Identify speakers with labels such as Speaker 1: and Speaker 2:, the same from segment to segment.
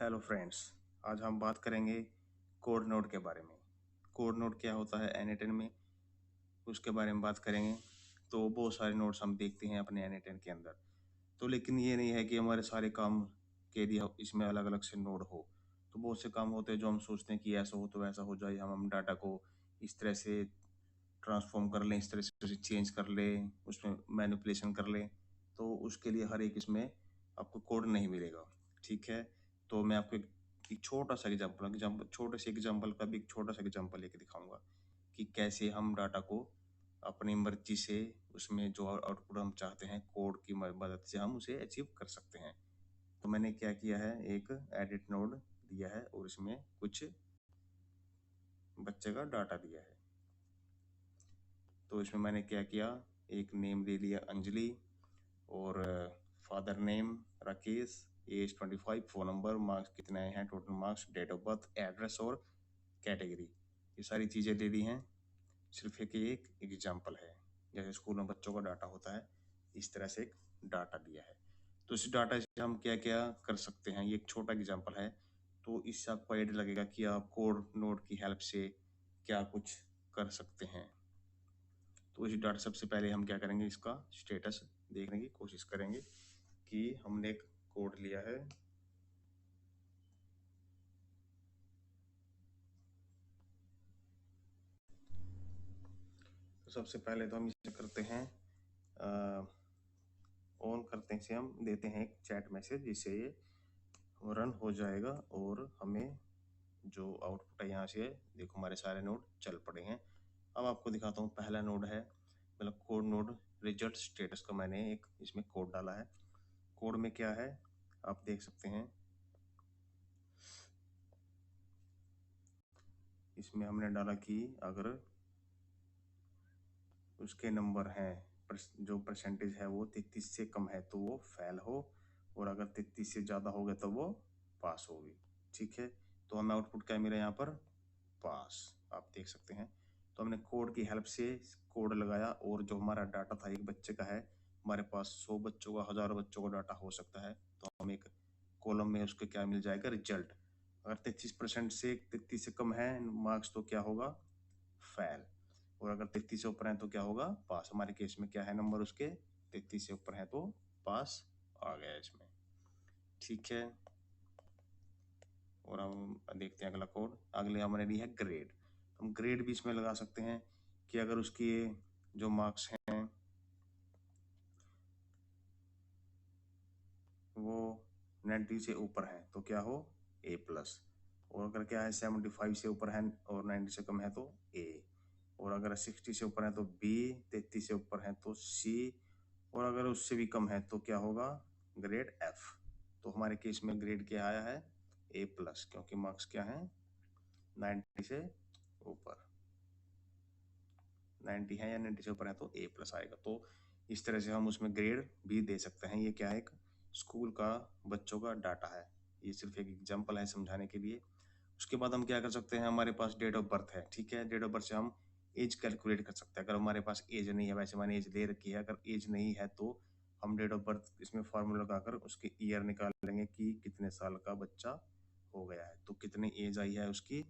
Speaker 1: Hello friends, आज हम बात करेंगे कोड नोड के बारे में। कोड नोड क्या होता है N8N में, उसके बारे में बात करेंगे। तो बहुत सारे नोड्स हम देखते हैं अपने N8N के अंदर। तो लेकिन ये नहीं है कि हमारे सारे काम के लिए इसमें अलग अलग से नोड हो। तो बहुत से काम होते हैं जो हम सोचते हैं कि ऐसा हो तो वैसा हो जाए, हम डाटा को इस तरह से ट्रांसफॉर्म कर लें, इस तरह से उसे चेंज कर लें, उसमें मैनिपुलेशन कर लें। तो उसके लिए हर एक इसमें आपको कोड नहीं मिलेगा। ठीक है, तो मैं आपको एक छोटा सा छोटे से एग्जाम्पल का भी एक छोटा सा एग्जाम्पल लेके दिखाऊंगा कि कैसे हम डाटा को अपनी मर्जी से उसमें जो आउटपुट हम चाहते हैं कोड की मदद से हम उसे अचीव कर सकते हैं। तो मैंने क्या किया है, एक एडिट नोड दिया है और इसमें कुछ बच्चे का डाटा दिया है। तो इसमें मैंने क्या किया, एक नेम दे दिया अंजलि और father name Rakesh, age 25, phone number, marks कितने आए हैं, total marks, date of birth, address और कैटेगरी। ये सारी चीज़ें दे दी हैं। सिर्फ एक एग्जाम्पल है, जैसे स्कूल में बच्चों का डाटा होता है इस तरह से एक डाटा दिया है। तो इस डाटा से हम क्या क्या कर सकते हैं, ये एक छोटा एग्जाम्पल है। तो इससे आपको आइडिया लगेगा कि आप कोड नोड की हेल्प से क्या कुछ कर सकते हैं। तो इस डाटा सबसे पहले हम क्या करेंगे, इसका स्टेटस देखने की कोशिश करेंगे कि हमने एक कोड लिया है। तो सबसे पहले तो हम इसे करते हैं ऑन करते हैं, इसे हम देते हैं एक चैट मैसेज, जिससे ये रन हो जाएगा और हमें जो आउटपुट है यहाँ से देखो हमारे सारे नोड चल पड़े हैं। अब आपको दिखाता हूँ, पहला नोड है मतलब कोड नोड रिजल्ट स्टेटस का मैंने एक इसमें कोड डाला है। कोड में क्या है आप देख सकते हैं, इसमें हमने डाला कि अगर उसके नंबर हैं जो परसेंटेज है वो 33 से कम है तो वो फेल हो, और अगर 33 से ज़्यादा हो गया तो वो पास होगी। ठीक है, तो हमें आउटपुट क्या मिला यहाँ पर, पास, आप देख सकते हैं। तो हमने कोड की हेल्प से कोड लगाया और जो हमारा डाटा था एक बच्चे का है, हमारे पास 100 बच्चों का, 1000 बच्चों का डाटा हो सकता है। तो हम एक कॉलम में उसके क्या मिल जाएगा, रिजल्ट। अगर 33% से 33 से कम है मार्क्स तो क्या होगा, फेल, और अगर 33 से ऊपर है तो क्या होगा, पास। हमारे केस में क्या है, नंबर उसके 33 से ऊपर है तो पास आ गया इसमें। ठीक है, और हम देखते हैं अगला कोड। अगले हमने ली है ग्रेड। हम ग्रेड भी इसमें लगा सकते हैं कि अगर उसकी जो मार्क्स हैं वो 90 से ऊपर है तो क्या हो, A प्लस, और अगर क्या है 75 से ऊपर है और 90 से कम है तो A, और अगर 60 से ऊपर है तो B, 33 से ऊपर है तो C, और अगर उससे भी कम है तो क्या होगा, ग्रेड F। तो हमारे केस में ग्रेड क्या आया है, A प्लस, क्योंकि मार्क्स क्या है 90 से ऊपर, 90 है या 90 से ऊपर है तो A प्लस आएगा। तो इस तरह से हम उसमें ग्रेड भी दे सकते हैं। ये क्या है, एक स्कूल का बच्चों का डाटा है, ये सिर्फ एक एग्जाम्पल है समझाने के लिए। उसके बाद हम क्या कर सकते हैं, हमारे पास डेट ऑफ बर्थ है। ठीक है, डेट ऑफ बर्थ से हम एज कैलकुलेट कर सकते हैं। अगर हमारे पास एज नहीं है, वैसे मैंने एज दे रखी है, अगर एज नहीं है तो हम डेट ऑफ बर्थ इसमें फार्मूला लगाकर उसके ईयर निकाल लेंगे कि कितने साल का बच्चा हो गया है। तो कितनी एज आई है उसकी,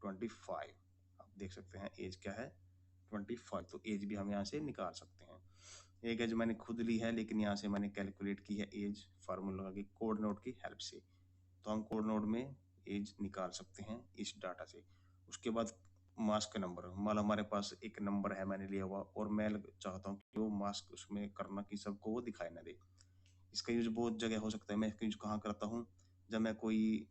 Speaker 1: 25। आप देख सकते हैं एज क्या है, 25। तो एज भी हम यहाँ से निकाल सकते हैं। एक एज मैंने खुद ली है, लेकिन यहाँ से मैंने कैलकुलेट की है एज फार्मूला की कोड नोड की हेल्प से। तो हम कोड नोड में एज निकाल सकते हैं इस डाटा से। उसके बाद मास्क नंबर, मान हमारे पास एक नंबर है मैंने लिया हुआ और मैं चाहता हूँ कि वो मास्क उसमें करना कि सबको वो दिखाई ना दे। इसका यूज बहुत जगह हो सकता है। मैं इसका यूज कहाँ करता हूँ, जब मैं कोई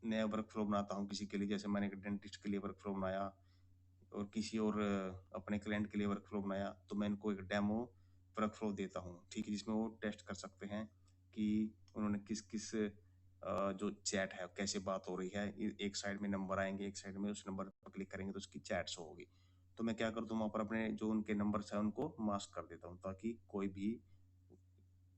Speaker 1: नया वर्क फ्लो बनाता हूँ किसी के लिए, जैसे मैंने एक डेंटिस्ट के लिए वर्क फ्लो बनाया और किसी और अपने क्लाइंट के लिए वर्क फ्लो बनाया, तो मैं इनको एक डेमो वर्क फ्लो देता हूँ। ठीक है, जिसमें वो टेस्ट कर सकते हैं कि उन्होंने किस किस जो चैट है कैसे बात हो रही है। एक साइड में नंबर आएंगे, एक साइड में उस नंबर पर क्लिक करेंगे तो उसकी चैट शो होगी। तो मैं क्या करता हूँ, वहाँ पर अपने जो उनके नंबर्स हैं उनको मास्क कर देता हूँ ताकि कोई भी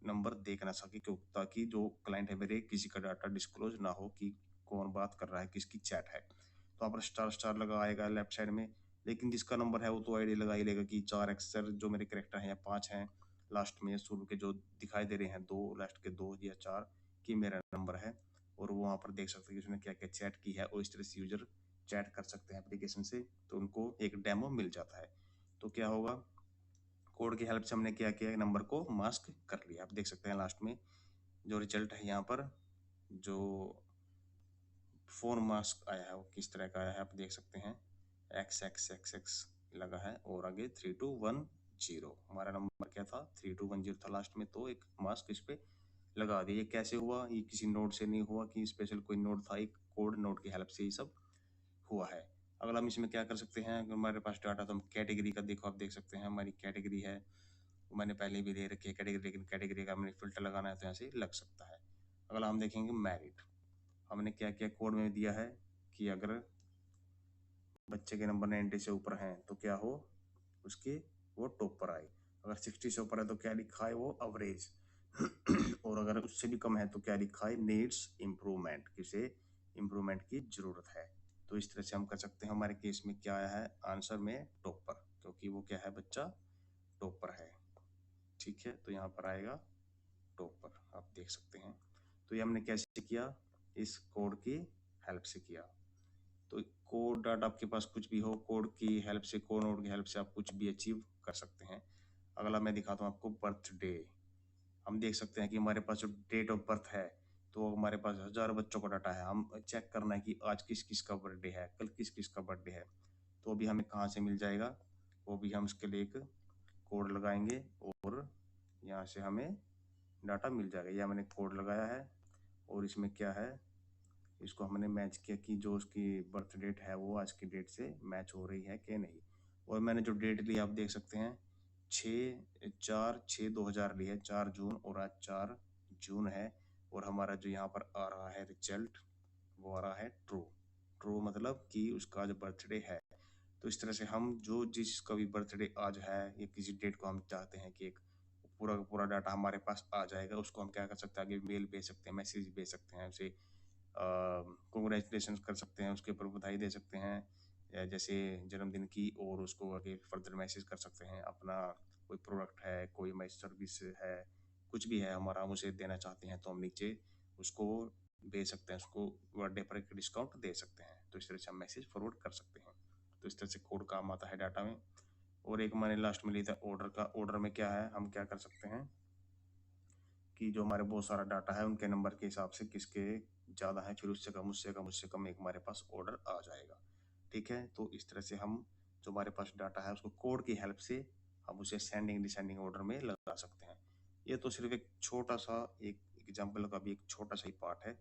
Speaker 1: नंबर देख ना सके, क्यों, ताकि जो क्लाइंट है मेरे किसी का डाटा डिस्क्लोज ना हो कि कौन बात कर रहा है, किसकी चैट है। तो वहाँ पर स्टार स्टार लगा आएगा लेफ्ट साइड में, लेकिन जिसका नंबर है वो तो आईडी लगा ही लेगा कि 4 अक्षर जो मेरे करेक्टर हैं या 5 हैं लास्ट में, शुरू के जो दिखाई दे रहे हैं 2, लास्ट के 2 या 4 कि मेरा नंबर है और वो वहाँ पर देख सकते हैं कि उसने क्या क्या चैट की है, और इस तरह से यूजर चैट कर सकते हैं एप्लीकेशन से, तो उनको एक डेमो मिल जाता है। तो क्या होगा, कोड की हेल्प से हमने क्या किया, नंबर को मास्क कर लिया। आप देख सकते हैं लास्ट में जो रिजल्ट है यहाँ पर, जो फोन मास्क आया है वो किस तरह का आया है, आप देख सकते हैं एक्स एक्स एक्स एक्स लगा है, और आगे 3210 हमारा नंबर क्या था, 3210 था लास्ट में, तो एक मास्क इस पे लगा दिया। ये कैसे हुआ, ये किसी नोड से नहीं हुआ कि स्पेशल कोई नोड था, एक कोड नोड की हेल्प से ये सब हुआ है। अगला हम इसमें क्या कर सकते हैं, अगर हमारे पास डाटा, तो हम कैटेगरी का देखो, आप देख सकते हैं हमारी कैटेगरी है, मैंने पहले भी दे रखी है कैटेगरी, लेकिन कैटेगरी का हमने फिल्टर लगाना है तो यहाँ से लग सकता है। अगला हम देखेंगे मैरिट, हमने क्या क्या कोड में दिया है कि अगर बच्चे के नंबर 90 से ऊपर हैं तो क्या हो, उसके वो टॉप पर आए, अगर 60 से ऊपर है तो क्या लिखा है, वो अवरेज और अगर उससे भी कम है तो क्या लिखा है, नीड्स इम्प्रूवमेंट, किसे इम्प्रूवमेंट की जरूरत है। तो इस तरह से हम कर सकते हैं। हमारे केस में क्या आया है आंसर में, टॉपर, क्योंकि वो क्या है, बच्चा टॉपर है। ठीक है, तो यहाँ पर आएगा टॉपर, आप देख सकते हैं। तो ये हमने कैसे किया, इस कोड की हेल्प से किया। तो कोड डाटा आपके पास कुछ भी हो, कोड की हेल्प से, कोड नोड की हेल्प से आप कुछ भी अचीव कर सकते हैं। अगला मैं दिखाता हूँ आपको बर्थडे। हम देख सकते हैं कि हमारे पास जो डेट ऑफ बर्थ है, तो हमारे पास हजारों बच्चों का डाटा है। हम चेक करना है कि आज किस किस का बर्थडे है, कल किस किस का बर्थडे है, तो अभी हमें कहाँ से मिल जाएगा, वो भी हम उसके लिए एक कोड लगाएंगे और यहाँ से हमें डाटा मिल जाएगा। यह मैंने कोड लगाया है और इसमें क्या है, इसको हमने मैच किया कि जो उसकी बर्थ डेट है वो आज की डेट से मैच हो रही है कि नहीं। और मैंने जो डेट ली आप देख सकते हैं 6/4/2000 ली है, 4 जून, और आज 4 जून है। और हमारा जो यहाँ पर आ रहा है रिजल्ट, वो आ रहा है ट्रू। ट्रू मतलब कि उसका आज बर्थडे है। तो इस तरह से हम जो जिसका भी बर्थडे आज है या किसी डेट को हम चाहते हैं कि एक पूरा का पूरा डाटा हमारे पास आ जाएगा, उसको हम क्या कर सकते हैं, आगे मेल भेज सकते हैं, मैसेज भेज सकते हैं, उसे कॉन्ग्रेचुलेशन कर सकते हैं, उसके ऊपर बधाई दे सकते हैं, या जैसे जन्मदिन की, और उसको आगे फर्दर मैसेज कर सकते हैं। अपना कोई प्रोडक्ट है, कोई हमारी सर्विस है, कुछ भी है हमारा, हम उसे देना चाहते हैं तो हम नीचे उसको भेज सकते हैं, उसको बर्थडे पर एक डिस्काउंट दे सकते हैं। तो इस तरह से हम मैसेज फॉरवर्ड कर सकते हैं। तो इस तरह से कोड काम आता है डाटा में। और एक मैंने लास्ट में लिया था ऑर्डर का। ऑर्डर में क्या है, हम क्या कर सकते हैं कि जो हमारे बहुत सारा डाटा है उनके नंबर के हिसाब से किसके ज़्यादा है, फिर उससे कम, उससे कम, उससे कम एक हमारे पास ऑर्डर आ जाएगा। ठीक है, तो इस तरह से हम जो हमारे पास डाटा है उसको कोड की हेल्प से हम उसे सेंडिंग डिसेंडिंग ऑर्डर में लगा सकते हैं। ये तो सिर्फ एक छोटा सा एक एग्जाम्पल का भी एक छोटा सा ही पार्ट है।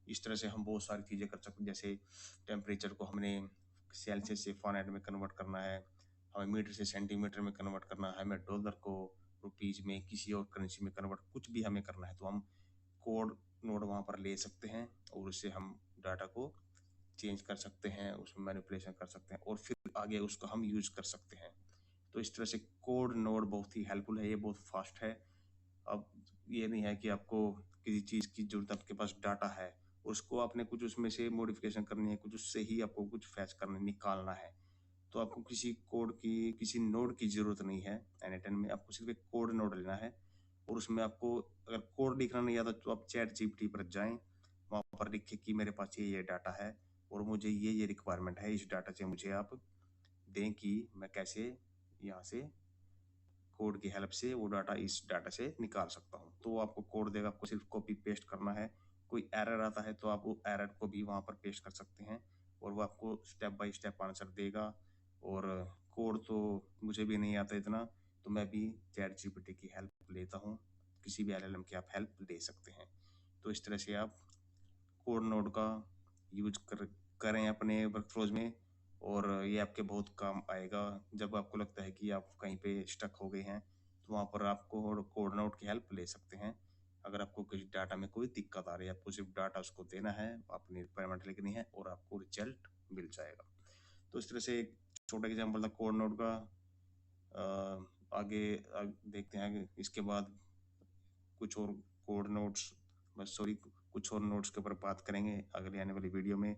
Speaker 1: इस तरह से हम बहुत सारी चीज़ें कर सकते हैं, जैसे टेम्परेचर को हमने सेल्सियस से फ़ारेनहाइट में कन्वर्ट करना है, हमें मीटर से सेंटीमीटर में कन्वर्ट करना है, हमें डॉलर को रुपीज़ में, किसी और करेंसी में कन्वर्ट, कुछ भी हमें करना है तो हम कोड नोड वहाँ पर ले सकते हैं और उससे हम डाटा को चेंज कर सकते हैं, उसमें मैनिपुलेशन कर सकते हैं और फिर आगे उसको हम यूज़ कर सकते हैं। तो इस तरह से कोड नोड बहुत ही हेल्पफुल है, ये बहुत फास्ट है। अब ये नहीं है कि आपको किसी चीज़ की ज़रूरत, आपके पास डाटा है, उसको आपने कुछ उसमें से मॉडिफिकेशन करनी है, कुछ उससे ही आपको कुछ फैच करना, निकालना है। तो आपको किसी कोड की, किसी नोड की ज़रूरत नहीं है N10 में, आपको सिर्फ एक कोड नोड लेना है और उसमें आपको अगर कोड लिखना नहीं आता तो आप चैट जीपीटी पर जाएँ, वहाँ पर लिखें कि मेरे पास ये डाटा है और मुझे ये रिक्वायरमेंट है, इस डाटा से मुझे आप दें कि मैं कैसे यहाँ से कोड की हेल्प से वो डाटा इस डाटा से निकाल सकता हूँ। तो वो आपको कोड देगा, आपको सिर्फ कॉपी पेस्ट करना है। कोई एरर आता है तो आप वो एरर को भी वहाँ पर पेस्ट कर सकते हैं और वो आपको स्टेप बाय स्टेप आंसर देगा। और कोड तो मुझे भी नहीं आता इतना, तो मैं भी चैट जीपीटी की हेल्प लेता हूँ, किसी भी एलएलएम की आप हेल्प ले सकते हैं। तो इस तरह से आप कोड नोड का यूज करें अपने वर्कफ्लोज में और ये आपके बहुत काम आएगा। जब आपको लगता है कि आप कहीं पे स्टक हो गए हैं तो वहाँ पर आपको कोड नोड की हेल्प ले सकते हैं। अगर आपको किसी डाटा में कोई दिक्कत आ रही है, आपको सिर्फ डाटा उसको देना है, अपनी रिक्वायरमेंट लिखनी है और आपको रिजल्ट मिल जाएगा। तो इस तरह से एक छोटा एग्जाम्पल था कोड नोड का। आगे देखते हैं कि इसके बाद कुछ और कोड नोट्स, बस सॉरी, कुछ और नोट्स के ऊपर बात करेंगे अगली आने वाली वीडियो में।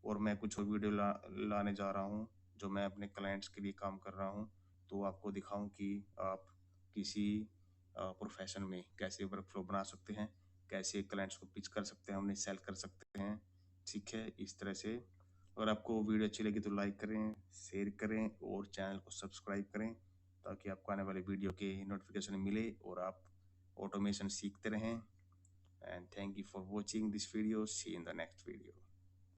Speaker 1: और मैं कुछ और वीडियो लाने जा रहा हूँ जो मैं अपने क्लाइंट्स के लिए काम कर रहा हूँ, तो आपको दिखाऊं कि आप किसी प्रोफेशन में कैसे वर्क फ्लो बना सकते हैं, कैसे क्लाइंट्स को पिच कर सकते हैं, हमने सेल कर सकते हैं। ठीक है, इस तरह से। अगर आपको वीडियो अच्छी लगी तो लाइक करें, शेयर करें और चैनल को सब्सक्राइब करें, ताकि आपको आने वाले वीडियो के नोटिफिकेशन मिले और आप ऑटोमेशन सीखते रहें। And thank you for watching this video. See in the next video.